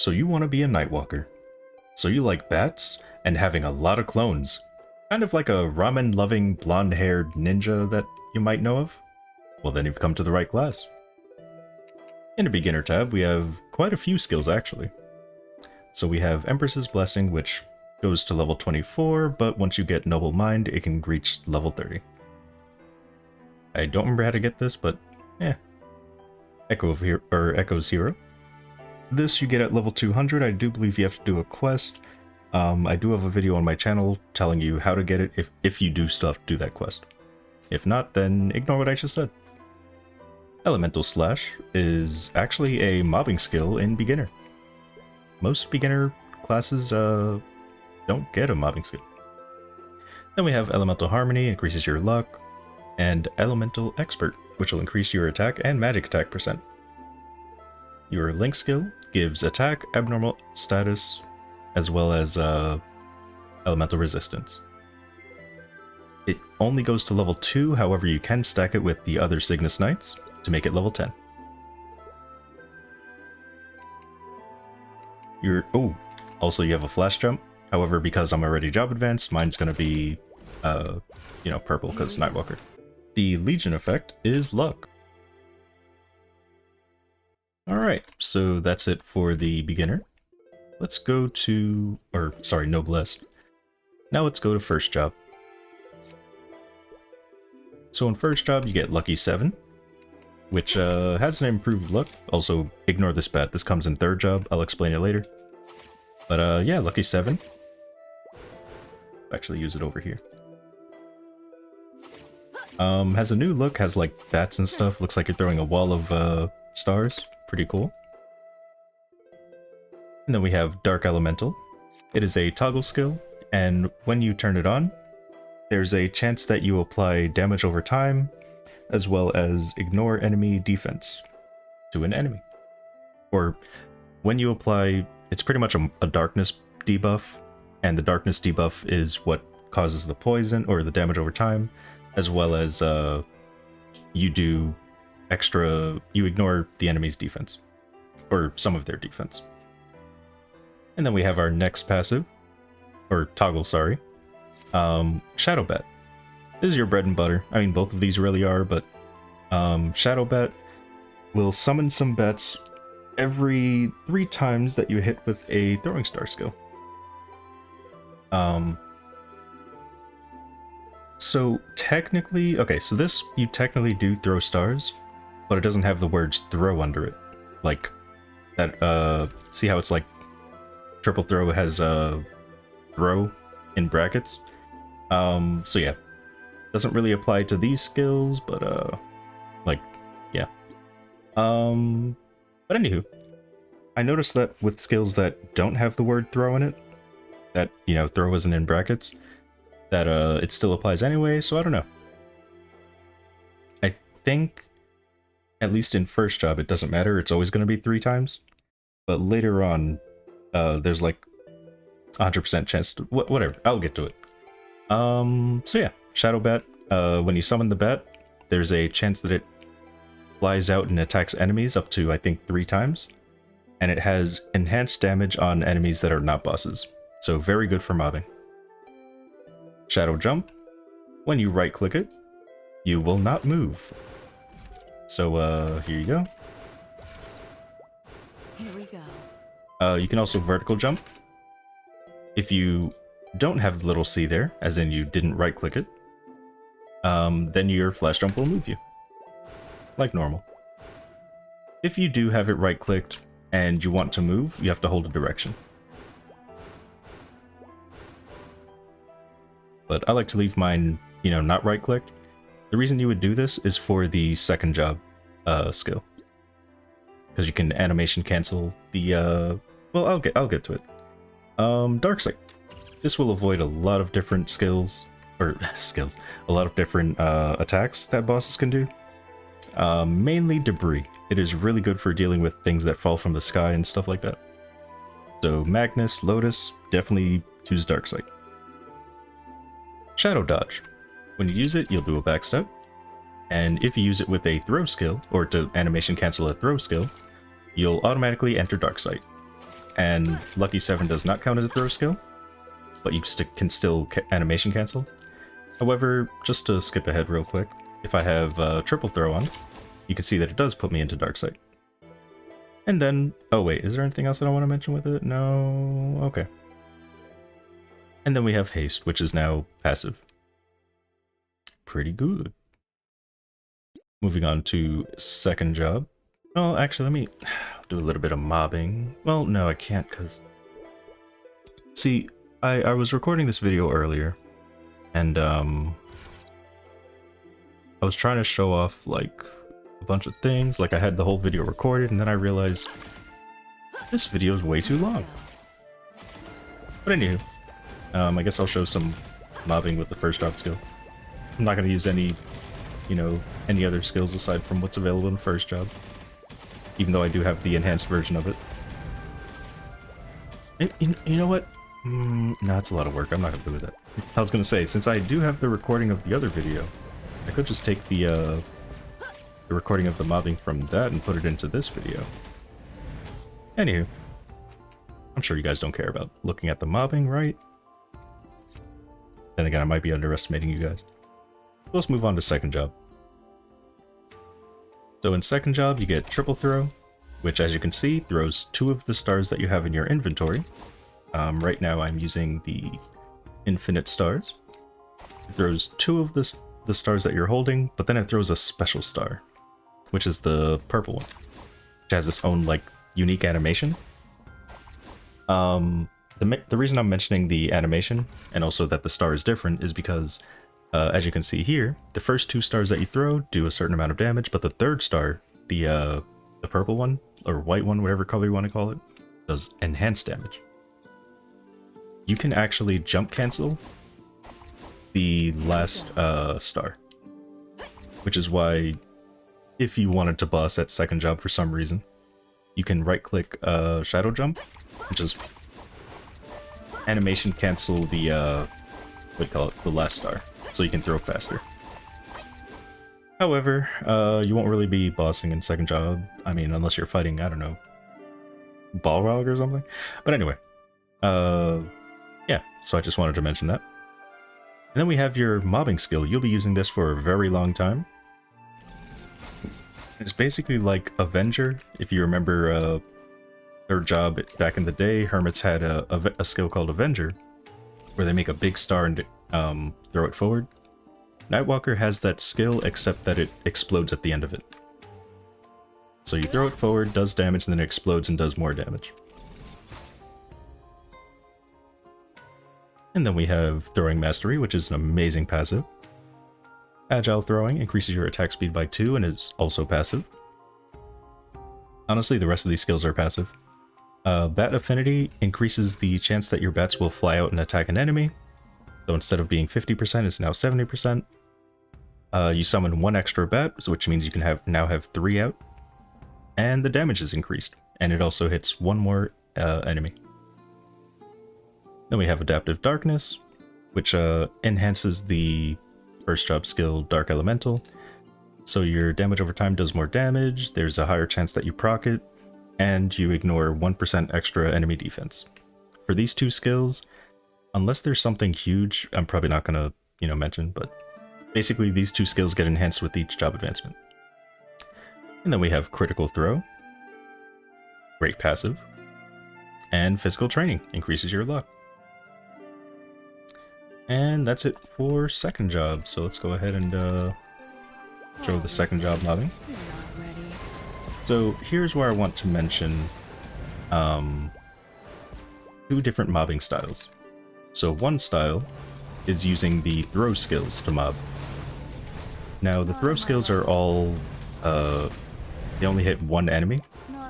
So you want to be a nightwalker. So you like bats and having a lot of clones. Kind of like a ramen-loving blonde-haired ninja that you might know of? Well, then you've come to the right class. In the beginner tab, we have quite a few skills actually. So we have Empress's Blessing, which goes to level 24, but once you get Noble Mind, it can reach level 30. I don't remember how to get this, but yeah. Echo's Hero. This you get at level 200. I do believe you have to do a quest. I do have a video on my channel telling you how to get it if you do still have to do that quest. If not, then ignore what I just said. Elemental Slash is actually a mobbing skill in beginner. Most beginner classes don't get a mobbing skill. Then we have Elemental Harmony, increases your luck, and Elemental Expert, which will increase your attack and magic attack percent. Your Link skill gives attack, abnormal status, as well as elemental resistance. It only goes to level 2, however you can stack it with the other Cygnus Knights to make it level 10. Also you have a flash jump. However, because I'm already job advanced, mine's gonna be, purple because Nightwalker. The Legion effect is luck. Alright, so that's it for the beginner. Let's go to, Noblesse. Now let's go to first job. So in first job, you get Lucky 7, which has an improved luck. Also, ignore this bat. This comes in third job. I'll explain it later. But yeah, Lucky 7. Actually use it over here. Has a new look, has like bats and stuff. Looks like you're throwing a wall of stars. Pretty cool. And then we have Dark Elemental. It is a toggle skill, and when you turn it on, there's a chance that you apply damage over time, as well as ignore enemy defense to an enemy. Or when you apply, it's pretty much a darkness debuff, and the darkness debuff is what causes the poison or the damage over time, as well as you ignore the enemy's defense, or some of their defense. And then we have our next passive, or toggle, sorry. Shadow Bat. This is your bread and butter. I mean, both of these really are, but Shadow Bat will summon some bats every 3 times that you hit with a throwing star skill. So technically, so this, you technically do throw stars, but it doesn't have the words throw under it. Like that, see how it's like triple throw has throw in brackets? So yeah, doesn't really apply to these skills, but yeah. But anywho, I noticed that with skills that don't have the word throw in it, that, throw isn't in brackets, that it still applies anyway, so I don't know. I think, at least in first job, it doesn't matter, it's always going to be 3 times, but later on, there's like 100% chance to, whatever, I'll get to it. So yeah, Shadow Bat, when you summon the bat, there's a chance that it flies out and attacks enemies up to, I think, 3 times, and it has enhanced damage on enemies that are not bosses, so very good for mobbing. Shadow Jump, when you right click it, you will not move. So here you go. Here we go. You can also vertical jump. If you don't have the little C there, as in you didn't right click it, then your flash jump will move you, like normal. If you do have it right clicked and you want to move, you have to hold a direction. But I like to leave mine, not right clicked. The reason you would do this is for the second job skill, because you can animation cancel the well, I'll get to it. Dark Sight. This will avoid a lot of different a lot of different attacks that bosses can do. Mainly debris. It is really good for dealing with things that fall from the sky and stuff like that. So Magnus, Lotus, definitely use Dark Sight. Shadow Dodge. When you use it, you'll do a backstep, and if you use it with a throw skill, or to animation cancel a throw skill, you'll automatically enter Dark Sight. and Lucky 7 does not count as a throw skill, but you can still animation cancel. However, just to skip ahead real quick, if I have triple throw on, you can see that it does put me into dark sight. And then, oh wait, is there anything else that I want to mention with it? No, okay. And then we have haste, which is now passive. Pretty good. Moving on to second job. Oh, actually, let me do a little bit of mobbing. Well, no, I can't, because... See, I was recording this video earlier, and I was trying to show off, like, a bunch of things. Like, I had the whole video recorded, and then I realized this video is way too long. But anywho, I guess I'll show some mobbing with the first job skill. I'm not going to use any, you know, any other skills aside from what's available in first job. Even though I do have the enhanced version of it. And, you know what? No, that's a lot of work. I'm not going to do that. I was going to say, since I do have the recording of the other video, I could just take the recording of the mobbing from that and put it into this video. Anywho, I'm sure you guys don't care about looking at the mobbing, right? Then again, I might be underestimating you guys. Let's move on to second job. So in second job, you get triple throw, which as you can see, throws 2 of the stars that you have in your inventory. Right now I'm using the infinite stars. It throws 2 of the stars that you're holding, but then it throws a special star, which is the purple one, which has its own like unique animation. The reason I'm mentioning the animation and also that the star is different is because as you can see here, the first 2 stars that you throw do a certain amount of damage, but the third star, the purple one, or white one, whatever color you want to call it, does enhanced damage. You can actually jump cancel the last star, which is why if you wanted to boss at second job for some reason, you can right click shadow jump, which is animation cancel the what do you call it, the last star, so you can throw faster. However, you won't really be bossing in second job. I mean, unless you're fighting, I don't know, Balrog or something. But anyway, yeah, so I just wanted to mention that. And then we have your mobbing skill. You'll be using this for a very long time. It's basically like Avenger. If you remember third job back in the day, Hermits had a skill called Avenger, where they make a big star and throw it forward. Nightwalker has that skill, except that it explodes at the end of it. So you throw it forward, does damage, and then it explodes and does more damage. And then we have Throwing Mastery, which is an amazing passive. Agile Throwing increases your attack speed by 2 and is also passive. Honestly, the rest of these skills are passive. Bat Affinity increases the chance that your bats will fly out and attack an enemy. So instead of being 50%, it's now 70%. You summon 1 extra bat, which means you can now have 3 out. And the damage is increased, and it also hits 1 more enemy. Then we have Adaptive Darkness, which enhances the first job skill Dark Elemental. So your damage over time does more damage, there's a higher chance that you proc it, and you ignore 1% extra enemy defense. For these 2 skills, unless there's something huge, I'm probably not going to, mention, but basically these 2 skills get enhanced with each job advancement. And then we have Critical Throw, great passive, and Physical Training, increases your luck. And that's it for second job, so let's go ahead and show the second job mobbing. So here's where I want to mention 2 different mobbing styles. So one style is using the throw skills to mob. Now the throw skills are all, they only hit 1 enemy,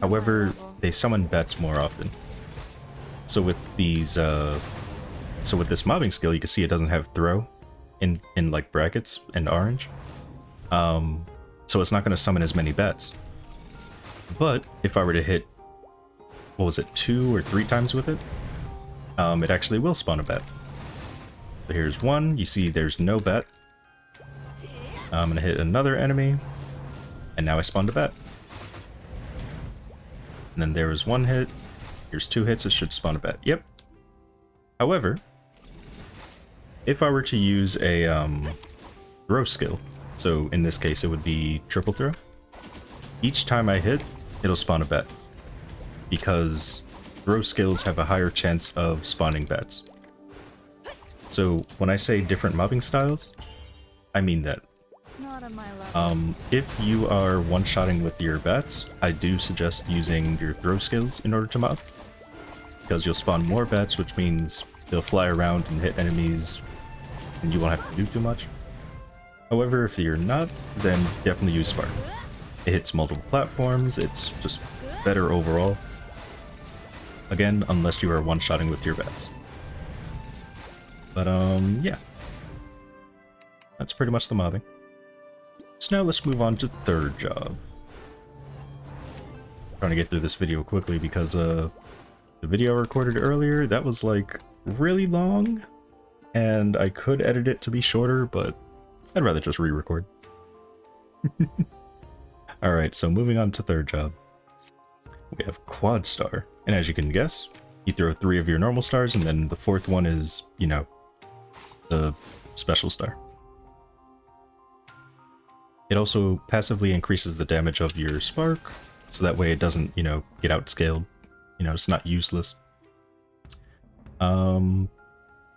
however they summon bats more often. So with these, so with this mobbing skill, you can see it doesn't have throw in like brackets and orange. So it's not going to summon as many bats. But if I were to hit, what was it, 2 or 3 times with it, it actually will spawn a bat. So here's 1, you see there's no bat. I'm going to hit another enemy, and now I spawned a bat. And then there was 1 hit, Here's 2 hits, it should spawn a bat. Yep. However, if I were to use a throw skill, so in this case it would be triple throw, each time I hit, it'll spawn a bat. Because throw skills have a higher chance of spawning bats. So when I say different mobbing styles, I mean that. Not on my level. If you are one-shotting with your bats, I do suggest using your throw skills in order to mob. Because you'll spawn more bats, which means they'll fly around and hit enemies, and you won't have to do too much. However, if you're not, then definitely use Spark. It hits multiple platforms, it's just better overall. Again, unless you are one-shotting with your bats. But, yeah. That's pretty much the mobbing. So now let's move on to third job. Trying to get through this video quickly because, the video I recorded earlier, that was, like, really long. And I could edit it to be shorter, but I'd rather just re-record. Alright, so moving on to third job. We have Quad Star. And as you can guess, you throw 3 of your normal stars, and then the 4th one is, you know, the special star. It also passively increases the damage of your spark, so that way it doesn't, you know, get outscaled. You know, it's not useless. Yeah.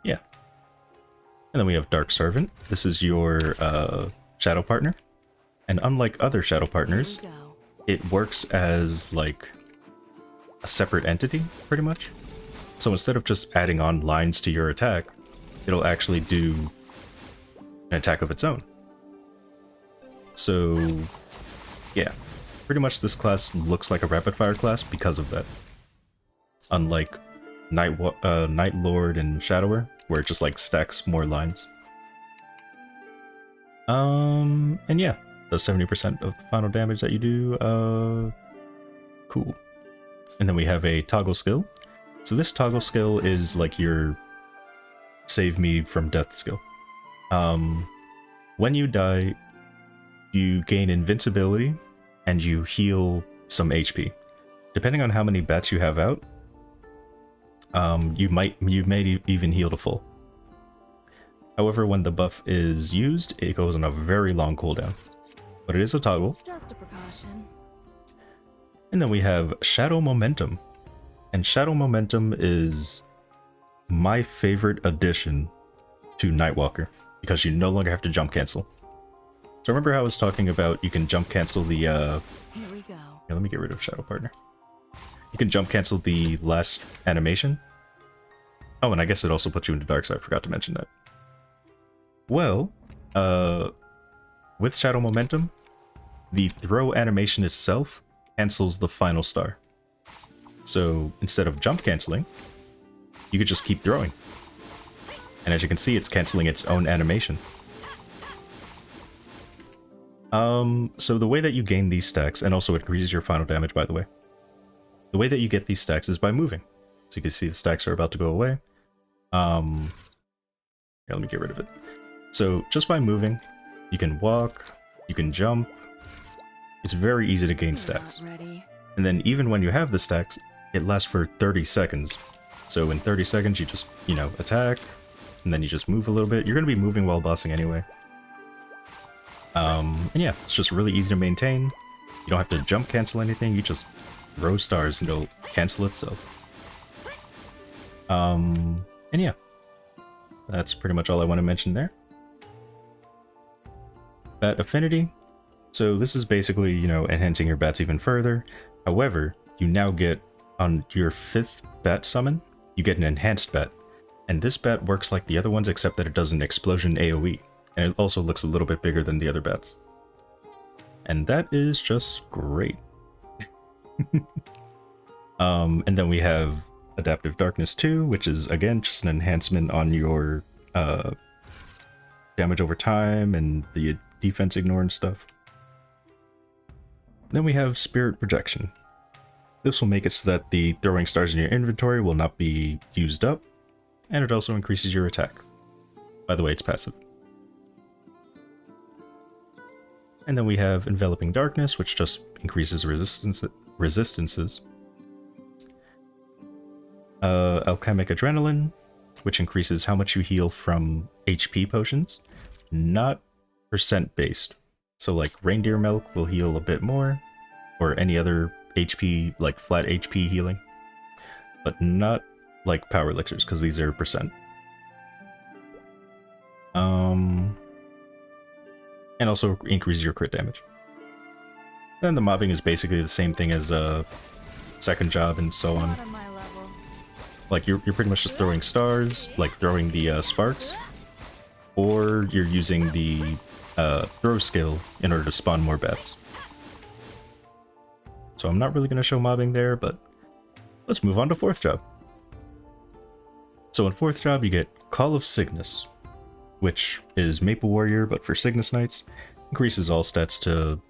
And then we have Dark Servant. This is your shadow partner. And unlike other shadow partners, it works as, like, a separate entity, pretty much. So instead of just adding on lines to your attack, it'll actually do an attack of its own. So, yeah. Pretty much this class looks like a rapid fire class because of that. Unlike Night Lord and Shadower, where it just like stacks more lines. And yeah, does 70% of the final damage that you do. Cool. And then we have a toggle skill. So this toggle skill is like your save me from death skill. When you die, you gain invincibility and you heal some HP. Depending on how many bats you have out, you may even heal to full. However, when the buff is used, it goes on a very long cooldown. But it is a toggle. Just a precaution. And then we have Shadow Momentum. And Shadow Momentum is my favorite addition to Nightwalker, because you no longer have to jump cancel. So remember how I was talking about you can jump cancel the Here we go. yeah, let me get rid of Shadow Partner. You can jump cancel the last animation. Oh, and I guess it also puts you into dark, so I forgot to mention that. Well, with Shadow Momentum, the throw animation itself cancels the final star. So instead of jump canceling, you could just keep throwing. And as you can see, it's canceling its own animation. So the way that you gain these stacks, and also it increases your final damage, by the way. The way that you get these stacks is by moving. So you can see the stacks are about to go away. Yeah, let me get rid of it. So just by moving, you can walk, you can jump. It's very easy to gain stacks. And then even when you have the stacks, it lasts for 30 seconds. So in 30 seconds, you just, you know, attack, and then you just move a little bit. You're going to be moving while bossing anyway. And yeah, it's just really easy to maintain. You don't have to jump cancel anything, you just throw stars and it'll cancel itself. And yeah, that's pretty much all I want to mention there. Bat Affinity. So this is basically, you know, enhancing your bats even further. However, you now get, on your 5th bat summon, you get an enhanced bat. And this bat works like the other ones except that it does an explosion AoE. And it also looks a little bit bigger than the other bats. And that is just great. And then we have Adaptive Darkness 2, which is, again, just an enhancement on your damage over time and the defense ignore and stuff. Then we have Spirit Projection. This will make it so that the throwing stars in your inventory will not be used up, and it also increases your attack. By the way, it's passive. And then we have Enveloping Darkness, which just increases resistances. alchemic adrenaline, which increases how much you heal from HP potions, not percent based. So like reindeer milk will heal a bit more, or any other HP, like flat HP healing, but not like power elixirs, because these are percent. And also increases your crit damage. Then the mobbing is basically the same thing as second job and so on. Not on my level. Like you're pretty much just throwing stars, like throwing the sparks, or you're using the throw skill in order to spawn more bats. So I'm not really going to show mobbing there, but let's move on to fourth job. So in fourth job you get Call of Cygnus, which is Maple Warrior but for Cygnus Knights, increases all stats to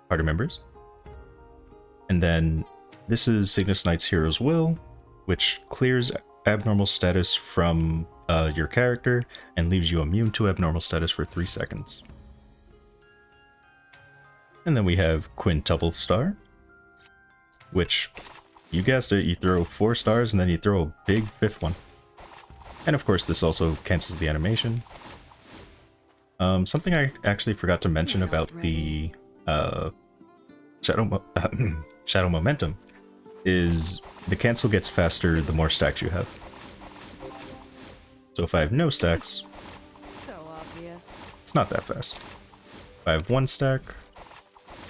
party members. And then this is Cygnus Knight's Hero's Will, which clears abnormal status from your character and leaves you immune to abnormal status for 3 seconds. And then we have Quintuple Star, which, you guessed it, you throw 4 stars and then you throw a big 5th one. And of course this also cancels the animation. Something I actually forgot to mention about the Shadow Momentum is the cancel gets faster the more stacks you have. So if I have no stacks, So obvious. it's not that fast. If I have 1 stack,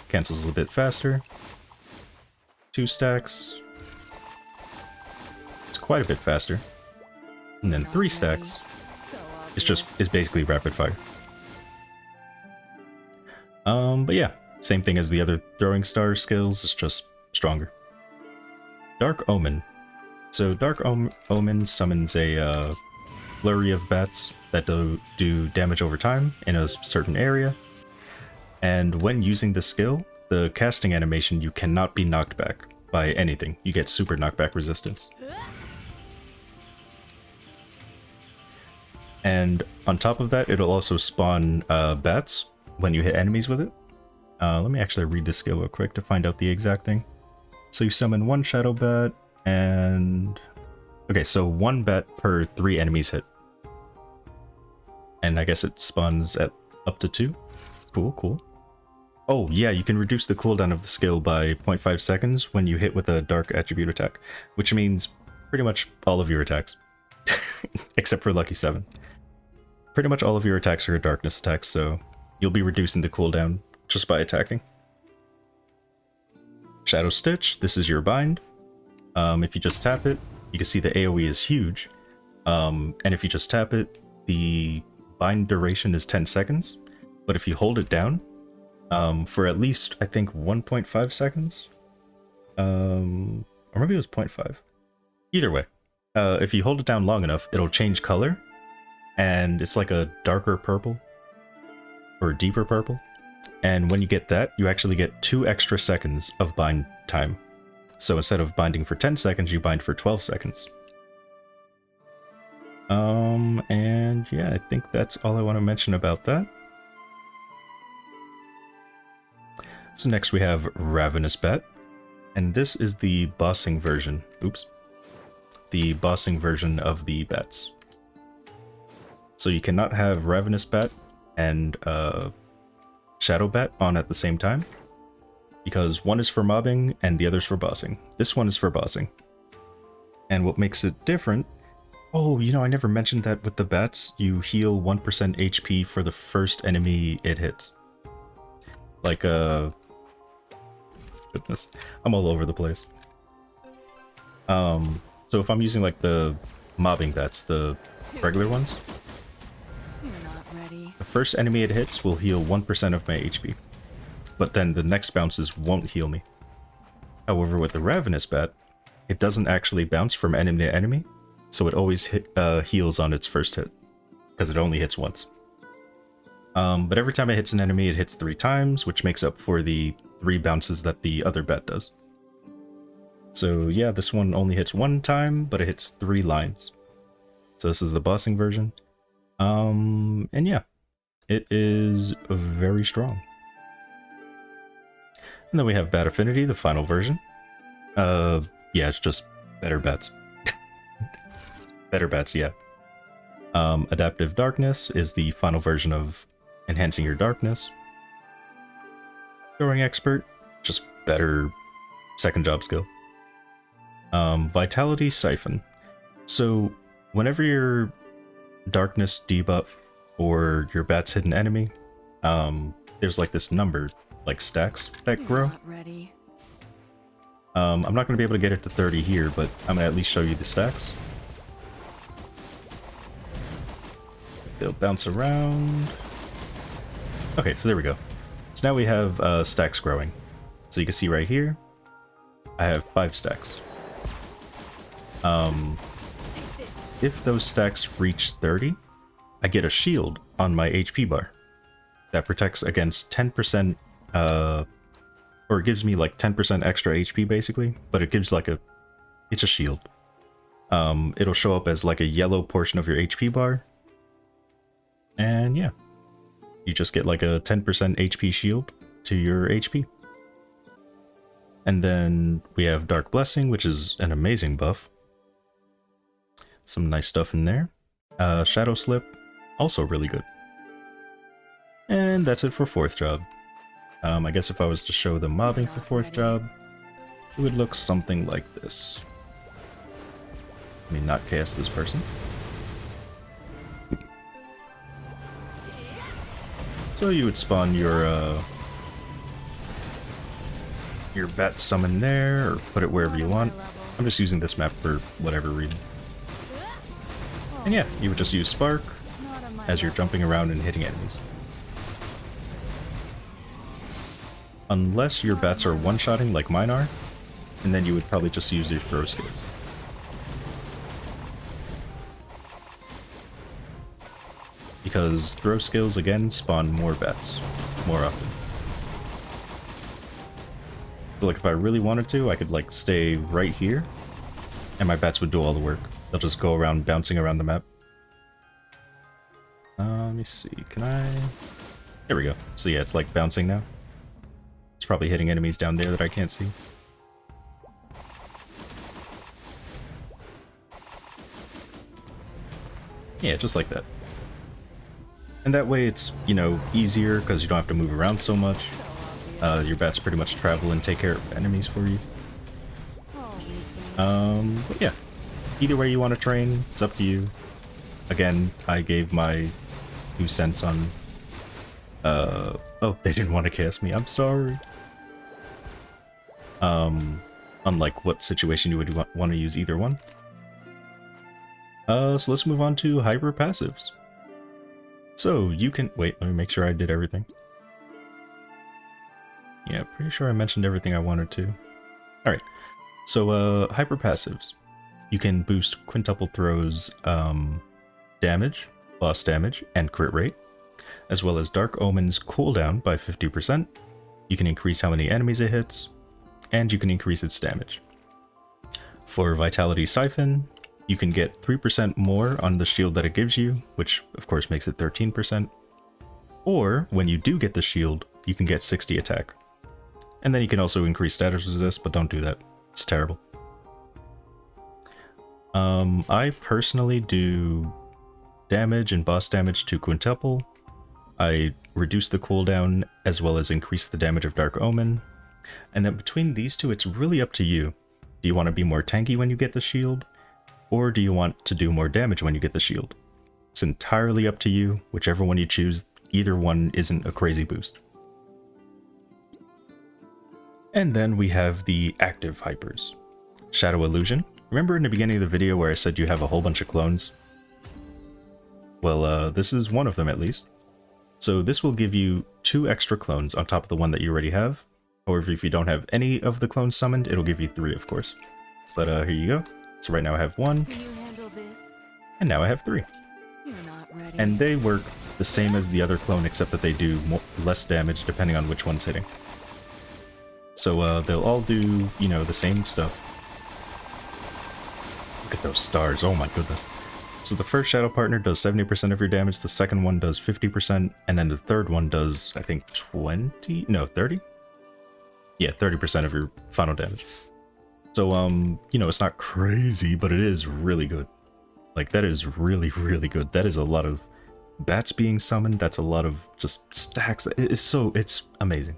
cancels a bit faster. 2 stacks, it's quite a bit faster. And then 3 stacks, So it's basically rapid fire. But yeah, same thing as the other throwing star skills, it's just stronger. Dark Omen. So Dark Omen summons a flurry of bats that do damage over time in a certain area. And when using the skill, the casting animation, you cannot be knocked back by anything. You get super knockback resistance. And on top of that, it'll also spawn bats when you hit enemies with it. Let me actually read the skill real quick to find out the exact thing. So you summon 1 shadow bat and... Okay, so 1 bat per 3 enemies hit. And I guess it spawns at up to 2. Cool, cool. Oh yeah, you can reduce the cooldown of the skill by 0.5 seconds when you hit with a dark attribute attack, which means pretty much all of your attacks. Except for Lucky 7. Pretty much all of your attacks are darkness attacks, so you'll be reducing the cooldown just by attacking. Shadow Stitch, this is your bind. If you just tap it, you can see the AoE is huge. And if you just tap it, the bind duration is 10 seconds. But if you hold it down, for at least, I think, 1.5 seconds, or maybe it was 0.5. Either way, if you hold it down long enough, it'll change color, and it's like a darker purple, or deeper purple. And when you get that, you actually get 2 extra seconds of bind time. So instead of binding for 10 seconds, you bind for 12 seconds. And yeah, I think that's all I want to mention about that. So next we have Ravenous Bat, and this is the bossing version. Oops. The bossing version of the bats. So you cannot have Ravenous Bat and Shadow Bat on at the same time, because one is for mobbing and the other's for bossing. This one is for bossing. And what makes it different... Oh, you know, I never mentioned that with the bats, you heal 1% HP for the first enemy it hits. Like, goodness, I'm all over the place. So if I'm using, like, the mobbing bats, the regular ones, You're not ready. the first enemy it hits will heal 1% of my HP. But then the next bounces won't heal me. However, with the Ravenous Bat, it doesn't actually bounce from enemy to enemy, so it always heals on its first hit, because it only hits once. But every time it hits an enemy, it hits 3 times, which makes up for the 3 bounces that the other bat does. So yeah, this one only hits 1 time, but it hits 3 lines. So this is the bossing version. And yeah, it is very strong. And then we have Bat Affinity, the final version. Yeah, it's just Better bets. Better bets, yeah. Adaptive Darkness is the final version of enhancing your darkness. Throwing Expert, just better second job skill. Vitality Siphon. So whenever your darkness debuff or your bats hit an enemy, there's like this number, like stacks that grow. Not ready. I'm not going to be able to get it to 30 here, but I'm going to at least show you the stacks. They'll bounce around. Okay, so there we go. So now we have stacks growing. So you can see right here, I have 5 stacks. If those stacks reach 30, I get a shield on my HP bar that protects against 10%, or it gives me like 10% extra HP basically, but it gives like it's a shield. It'll show up as like a yellow portion of your HP bar. And yeah, you just get like a 10% HP shield to your HP. And then we have Dark Blessing, which is an amazing buff. Some nice stuff in there. Shadow Slip, also really good. And that's it for 4th job. I guess if I was to show the mobbing for 4th job, it would look something like this. Let me not cast this person. So you would spawn your bat summon there, or put it wherever you want. I'm just using this map for whatever reason. And yeah, you would just use Spark as you're jumping around and hitting enemies. Unless your bats are one-shotting like mine are, and then you would probably just use your throw skills. Because throw skills, again, spawn more bats, more often. So like if I really wanted to, I could like stay right here, and my bats would do all the work. They'll just go around bouncing around the map. Let me see, can I... There we go. So yeah, it's like bouncing now. It's probably hitting enemies down there that I can't see. Yeah, just like that. And that way it's, you know, easier because you don't have to move around so much. Your bats pretty much travel and take care of enemies for you. But yeah. Either way you want to train, it's up to you. Again, I gave my 2 cents on... oh, they didn't want to cast me, I'm sorry. On like what situation you would want to use either one. So let's move on to hyper passives. So you can... Wait, let me make sure I did everything. Yeah, pretty sure I mentioned everything I wanted to. Alright, so hyper passives. You can boost quintuple throws damage, boss damage, and crit rate, as well as Dark Omen's cooldown by 50%. You can increase how many enemies it hits, and you can increase its damage. For Vitality Siphon, you can get 3% more on the shield that it gives you, which of course makes it 13%. Or, when you do get the shield, you can get 60 attack. And then you can also increase status resist, but don't do that. It's terrible. I personally do damage and boss damage to quintuple. I reduce the cooldown as well as increase the damage of Dark Omen. And then between these two, it's really up to you. Do you want to be more tanky when you get the shield? Or do you want to do more damage when you get the shield? It's entirely up to you. Whichever one you choose, either one isn't a crazy boost. And then we have the active hypers. Shadow Illusion. Remember in the beginning of the video where I said you have a whole bunch of clones? Well, this is one of them at least. So this will give you 2 extra clones on top of the one that you already have. However, if you don't have any of the clones summoned, it'll give you 3, of course. But here you go. So right now I have 1, Can you handle this? and now I have 3. You're not ready. And they work the same as the other clone, except that they do less damage depending on which one's hitting. So they'll all do, you know, the same stuff. Look at those stars, oh my goodness. So the first shadow partner does 70% of your damage, the second one does 50%, and then the third one does, I think, 30? Yeah, 30% of your final damage. So, you know, it's not crazy, but it is really good. Like, that is really, really good. That is a lot of bats being summoned. That's a lot of just stacks. It's amazing.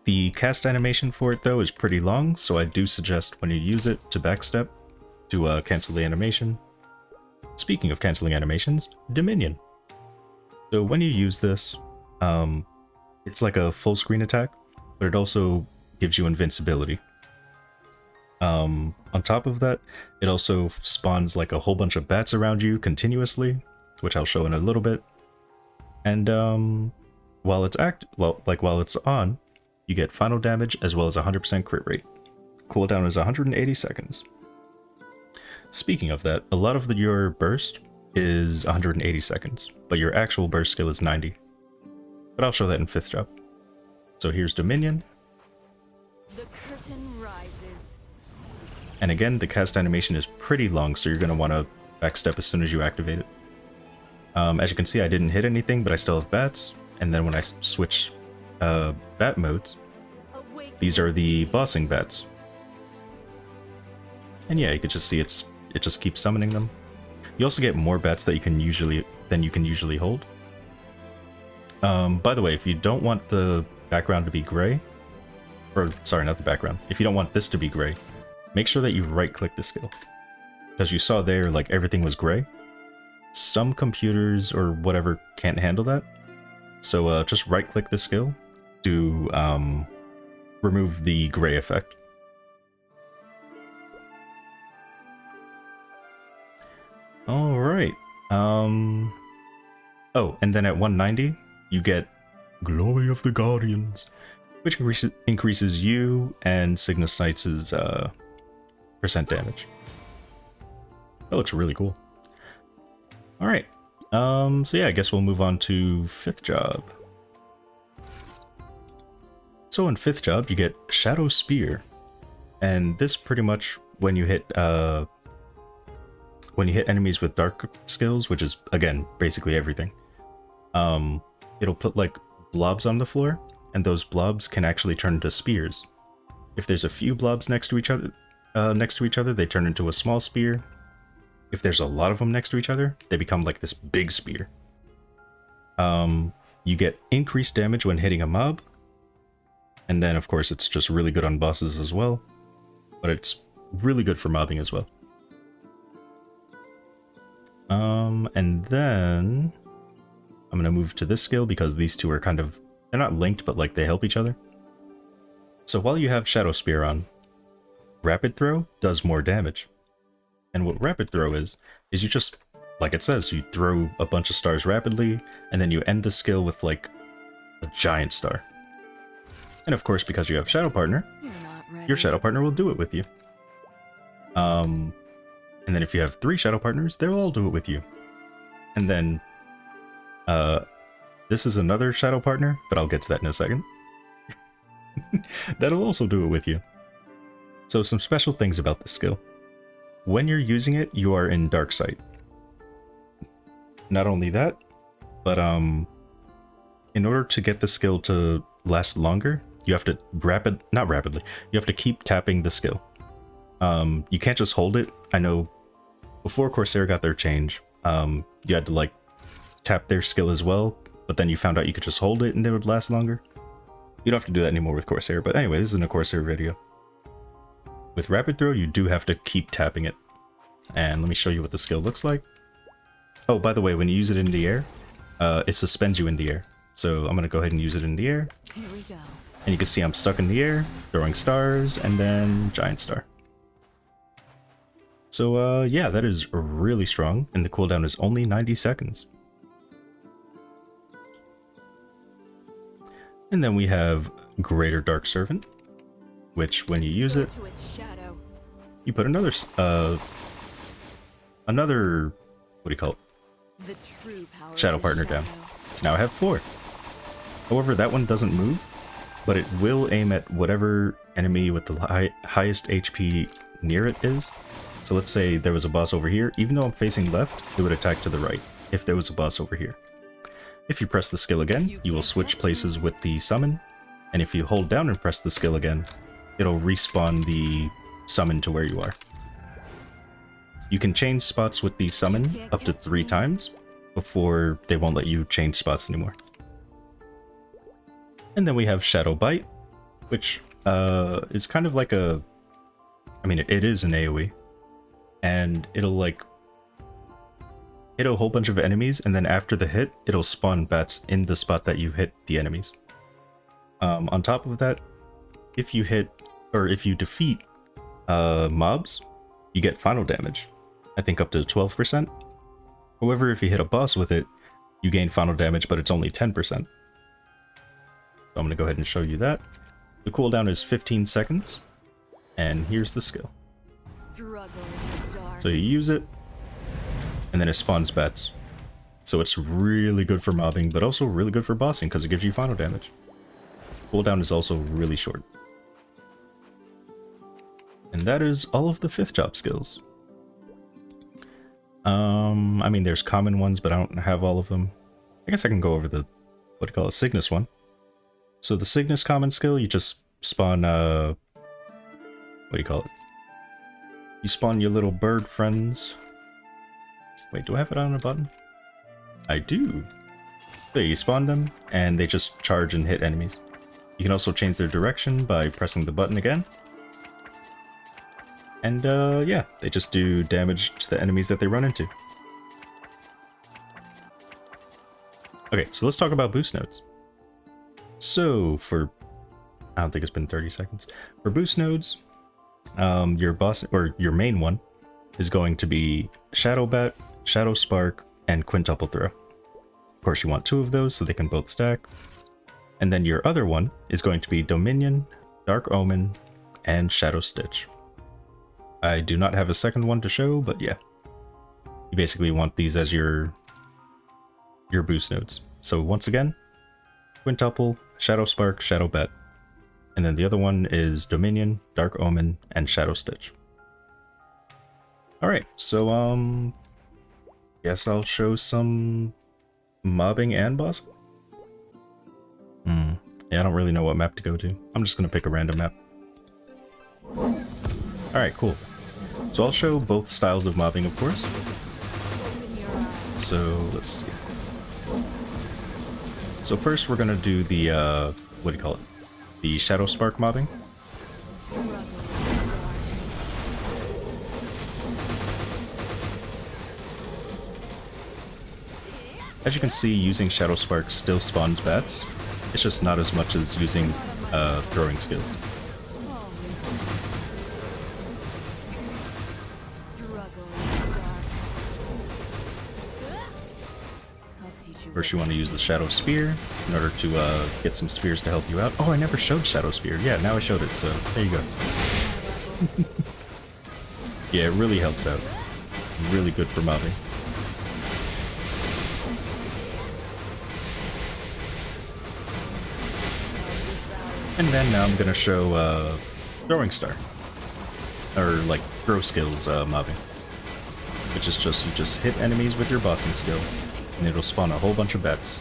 The cast animation for it, though, is pretty long, so I do suggest when you use it to backstep to cancel the animation. Speaking of canceling animations, Dominion. So when you use this, it's like a full screen attack, but it also gives you invincibility. On top of that, it also spawns like a whole bunch of bats around you continuously, which I'll show in a little bit. And while it's while it's on, you get final damage as well as 100% crit rate. Cooldown is 180 seconds. Speaking of that, a lot of your burst is 180 seconds, but your actual burst skill is 90. But I'll show that in 5th job. So here's Dominion. The curtain rises. And again, the cast animation is pretty long, so you're going to want to backstep as soon as you activate it. As you can see, I didn't hit anything, but I still have bats. And then when I switch bat modes, these are the bossing bats. And yeah, you can just see it just keeps summoning them. You also get more bats that you can usually hold. By the way, if you don't want the background to be gray, or sorry, not the background, if you don't want this to be gray, make sure that you right-click the skill. Because you saw there, like, everything was gray. Some computers or whatever can't handle that. So just right-click the skill to remove the gray effect. Alright. Oh, and then at 190, you get Glory of the Guardians, which increases you and Cygnus Knights' percent damage. That looks really cool. Alright. So yeah, I guess we'll move on to 5th job. So in 5th job, you get Shadow Spear. And this pretty much when you hit enemies with dark skills, which is again basically everything, it'll put like blobs on the floor, and those blobs can actually turn into spears. If there's a few blobs next to each other, they turn into a small spear. If there's a lot of them next to each other, they become like this big spear. You get increased damage when hitting a mob, and then of course it's just really good on bosses as well, but it's really good for mobbing as well. And then I'm gonna move to this skill because these two are kind of, they're not linked, but like they help each other. So while you have Shadow Spear on, Rapid Throw does more damage. And what Rapid Throw is you just, like it says, you throw a bunch of stars rapidly, and then you end the skill with like a giant star. And of course, because you have Shadow Partner, your Shadow Partner will do it with you. And then if you have 3 Shadow Partners, they'll all do it with you. And then, this is another Shadow Partner, but I'll get to that in a second. That'll also do it with you. So some special things about this skill. When you're using it, you are in Dark Sight. Not only that, but in order to get the skill to last longer, you have to you have to keep tapping the skill. You can't just hold it. I know before Corsair got their change, you had to like tap their skill as well, but then you found out you could just hold it and it would last longer. You don't have to do that anymore with Corsair, but anyway, this isn't a Corsair video. With Rapid Throw, you do have to keep tapping it. And let me show you what the skill looks like. Oh, by the way, when you use it in the air, it suspends you in the air. So I'm going to go ahead and use it in the air. Here we go. And you can see I'm stuck in the air, throwing stars, and then giant star. So yeah, that is really strong, and the cooldown is only 90 seconds. And then we have Greater Dark Servant, which when you use it, you put another, what do you call it? The true power Shadow of the Partner shadow. down. So now I have 4. However, that one doesn't move, but it will aim at whatever enemy with the highest HP near it is. So let's say there was a boss over here. Even though I'm facing left, it would attack to the right if there was a boss over here. If you press the skill again, you will switch places with the summon. And if you hold down and press the skill again, it'll respawn the summon to where you are. You can change spots with the summon up to 3 times before they won't let you change spots anymore. And then we have Shadow Bite, which is kind of like a... I mean, it is an AoE. And it'll like hit a whole bunch of enemies, and then after the hit, it'll spawn bats in the spot that you hit the enemies. On top of that, if you hit, or if you defeat mobs, you get final damage. I think up to 12%. However, if you hit a boss with it, you gain final damage, but it's only 10%. So I'm going to go ahead and show you that. The cooldown is 15 seconds, and here's the skill. So you use it, and then it spawns bats. So it's really good for mobbing, but also really good for bossing because it gives you final damage. Cooldown is also really short. And that is all of the 5th job skills. I mean, there's common ones, but I don't have all of them. I guess I can go over the, what do you call it, Cygnus one. So the Cygnus common skill, you just spawn, what do you call it? You spawn your little bird friends. Wait, do I have it on a button? I do. So you spawn them, and they just charge and hit enemies. You can also change their direction by pressing the button again. And yeah, they just do damage to the enemies that they run into. Okay, so let's talk about boost nodes. So for, I don't think it's been 30 seconds. For boost nodes, your boss, or your main one, is going to be Shadow Bat, Shadow Spark, and Quintuple Throw. Of course, you want 2 of those so they can both stack. And then your other one is going to be Dominion, Dark Omen, and Shadow Stitch. I do not have a second one to show, but yeah. You basically want these as your boost nodes. So once again, Quintuple, Shadow Spark, Shadow Bat. And then the other one is Dominion, Dark Omen, and Shadow Stitch. Alright, so guess I'll show some mobbing and boss. Yeah, I don't really know what map to go to. I'm just gonna pick a random map. Alright, cool. So I'll show both styles of mobbing, of course. So let's see. So first we're gonna do the what do you call it? The Shadow Spark mobbing. As you can see, using Shadow Spark still spawns bats. It's just not as much as using throwing skills. First you want to use the Shadow Spear in order to get some spears to help you out. Oh, I never showed Shadow Spear. Yeah, now I showed it, so there you go. Yeah, it really helps out. Really good for mobbing. And then now I'm gonna show Throwing Star. Or like throw skills mobbing. Which is just, you just hit enemies with your bossing skill, and it'll spawn a whole bunch of bats.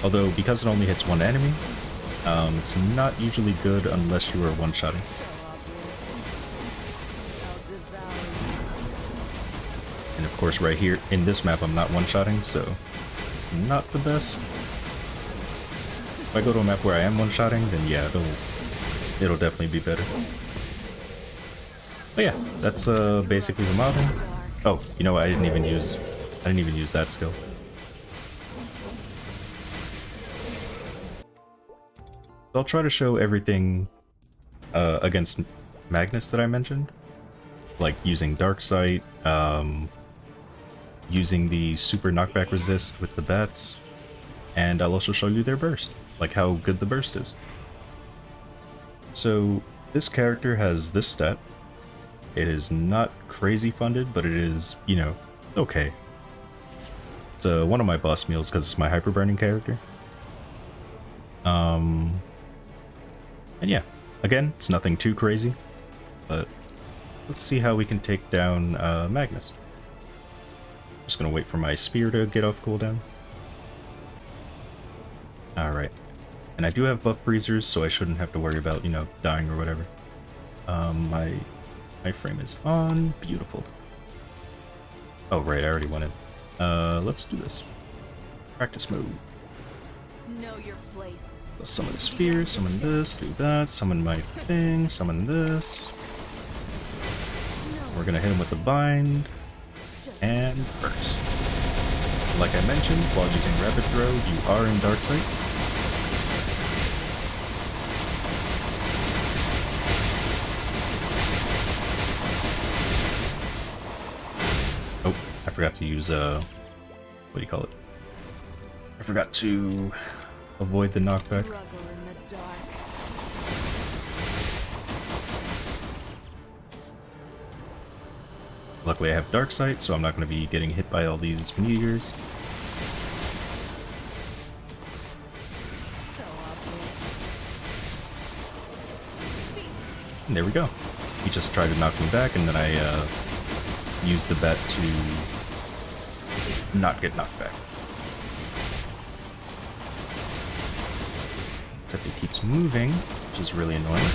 Although, because it only hits one enemy, it's not usually good unless you are one-shotting. And of course right here, in this map, I'm not one-shotting, so it's not the best. If I go to a map where I am one-shotting, then yeah, it'll definitely be better. But yeah, that's basically the mobbing. Oh, you know what? I didn't even use that skill. So I'll try to show everything against Magnus that I mentioned, like using Dark Sight, using the super knockback resist with the bats, and I'll also show you their burst, like how good the burst is. So this character has this stat. It is not crazy funded, but it is, you know, okay. It's one of my boss meals because it's my hyper burning character. And yeah, again, it's nothing too crazy, but let's see how we can take down Magnus. Just gonna wait for my spear to get off cooldown. Alright. And I do have buff freezers, so I shouldn't have to worry about, you know, dying or whatever. My frame is on. Beautiful. Oh, right, I already went in. Let's do this. Practice mode. Know your place. Let's summon the spear, summon this, do that, summon my thing, summon this. We're gonna hit him with the bind, and burst. Like I mentioned, while using rapid throw, you are in dark sight. Oh, I forgot to use, what do you call it? I forgot to avoid the knockback. Struggle in the dark. Luckily I have dark sight, so I'm not going to be getting hit by all these meteors. So obvious. And there we go. He just tried to knock me back, and then I used the bat to not get knocked back. Except he keeps moving, which is really annoying.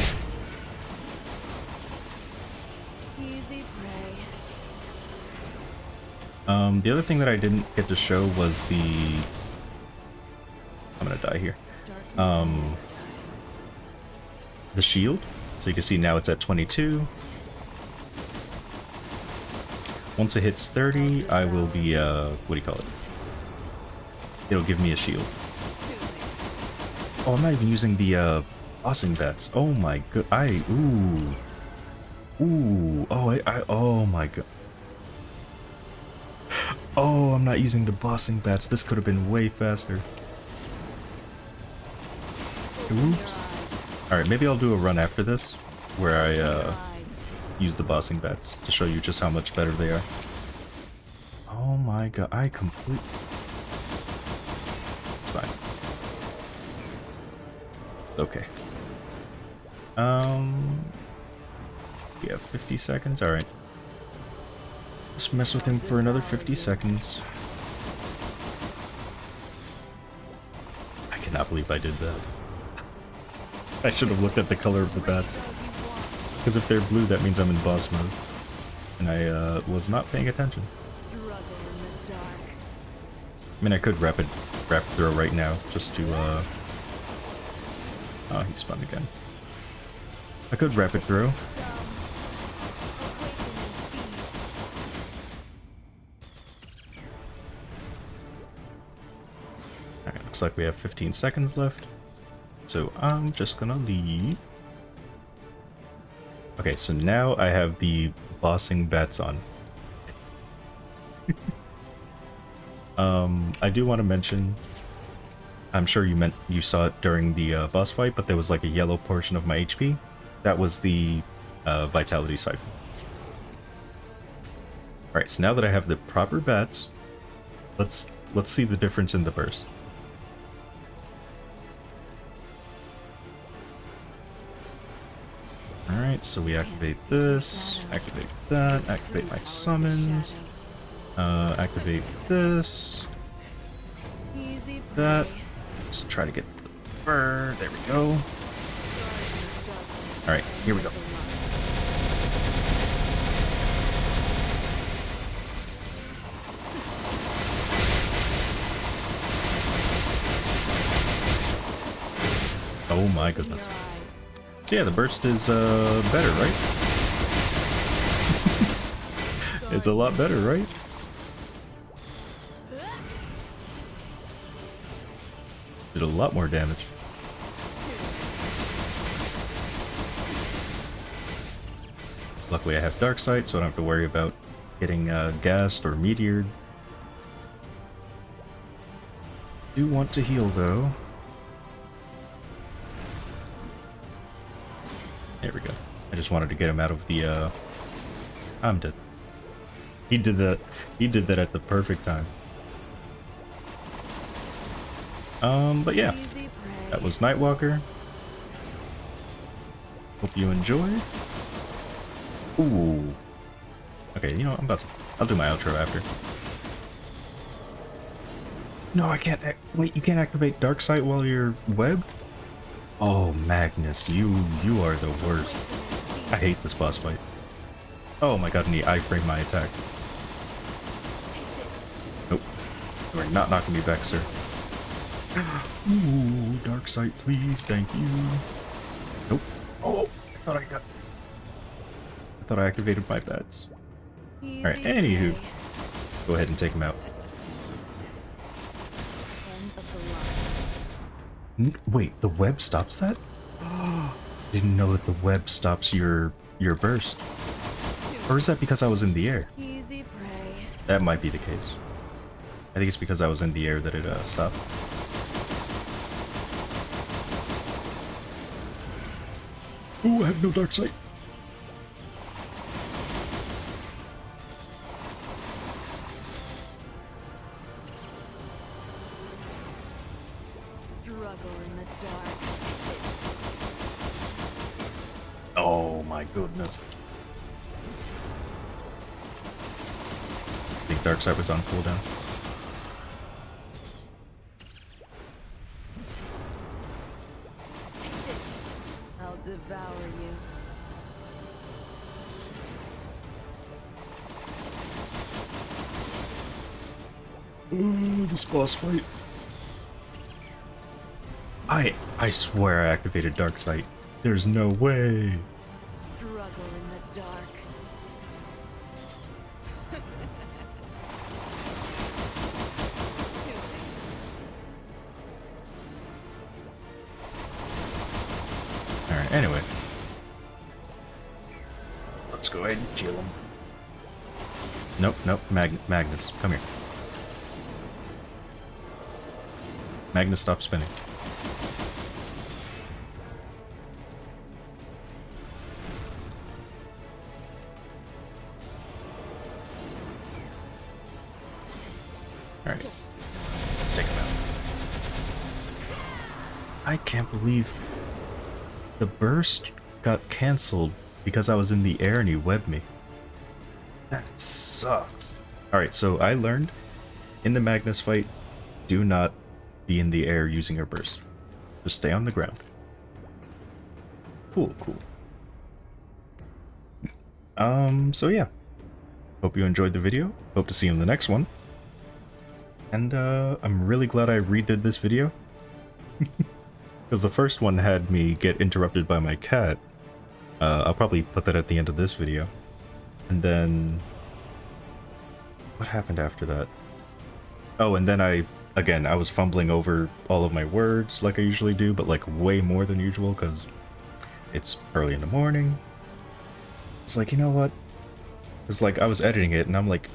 Easy prey. The other thing that I didn't get to show was the... I'm gonna die here. The shield. So you can see now it's at 22. Once it hits 30, I will be, what do you call it? It'll give me a shield. Oh, I'm not even using the, bossing bats. Oh my god, oh my god. Oh, I'm not using the bossing bats. This could have been way faster. Oops. Alright, maybe I'll do a run after this, where I, use the bossing bats to show you just how much better they are. Oh my god, It's fine. Okay. We have 50 seconds? Alright. Let's mess with him for another 50 seconds. I cannot believe I did that. I should have looked at the color of the bats. Because if they're blue, that means I'm in boss mode. And I was not paying attention. Struggle in the dark. I mean, I could rapid throw right now, just to, Oh, he spun again. I could rapid throw. Alright, looks like we have 15 seconds left. So I'm just gonna leave. Okay, so now I have the bossing bats on. I do want to mention, I'm sure you saw it during the boss fight, but there was like a yellow portion of my HP. That was the vitality siphon. Alright, so now that I have the proper bats, let's see the difference in the burst. Alright, so we activate this, activate that, activate my summons, activate this, Easy that. prey. Let's try to get the fur. There we go. Alright, here we go. Oh my goodness. So yeah, the burst is better, right? It's a lot better, right? Did a lot more damage. Luckily I have dark sight, so I don't have to worry about getting gassed or meteored. Do want to heal though. There we go. I just wanted to get him out of the I'm dead. He did that at the perfect time. But yeah, that was Nightwalker. Hope you enjoyed. Ooh. Okay, you know what, I'll do my outro after. No, I can't, wait, you can't activate Dark Sight while you're webbed? Oh, Magnus, you are the worst. I hate this boss fight. Oh my god, and he iframe my attack. Nope. You are not knocking me back, sir. Ooh, dark sight, please, thank you. Nope. Oh, I thought I activated my bats. Alright, anywho. Go ahead and take him out. Wait, the web stops that? Didn't know that the web stops your burst. Or is that because I was in the air? Easy prey. That might be the case. I think it's because I was in the air that it stopped. Ooh, I have no dark sight. Struggle in the dark. Oh my goodness. I think dark sight was on cooldown. I'll devour you. Ooh, this boss fight. I swear I activated dark sight. There's no way. Struggle in the dark. Alright, anyway. Let's go ahead and kill him. Nope, Magnus, come here. Magnus, stop spinning. Alright, let's take him out. I can't believe the burst got cancelled because I was in the air and he webbed me. That sucks. Alright, so I learned in the Magnus fight, do not be in the air using your burst. Just stay on the ground. Cool. So yeah. Hope you enjoyed the video. Hope to see you in the next one. And I'm really glad I redid this video. Because the first one had me get interrupted by my cat. I'll probably put that at the end of this video. And then... what happened after that? Oh, and then I was fumbling over all of my words like I usually do, but like way more than usual because it's early in the morning. It's like, you know what? It's like I was editing it and I'm like,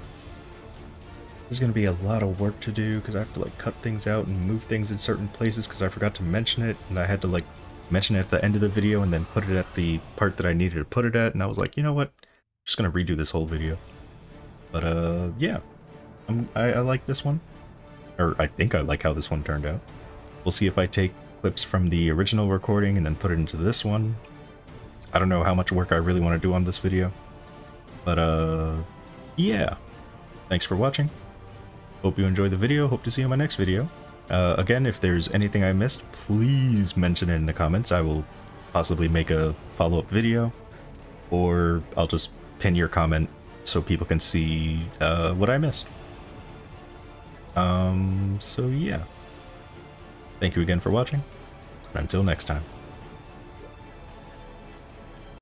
there's gonna be a lot of work to do because I have to like cut things out and move things in certain places because I forgot to mention it, and I had to like mention it at the end of the video and then put it at the part that I needed to put it at, and I was like, you know what? I'm just gonna redo this whole video. But yeah. I like this one. Or I think I like how this one turned out. We'll see if I take clips from the original recording and then put it into this one. I don't know how much work I really want to do on this video. But yeah. Thanks for watching. Hope you enjoyed the video. Hope to see you in my next video. Again, if there's anything I missed, please mention it in the comments. I will possibly make a follow-up video. Or I'll just pin your comment so people can see what I missed. So yeah. Thank you again for watching, and until next time.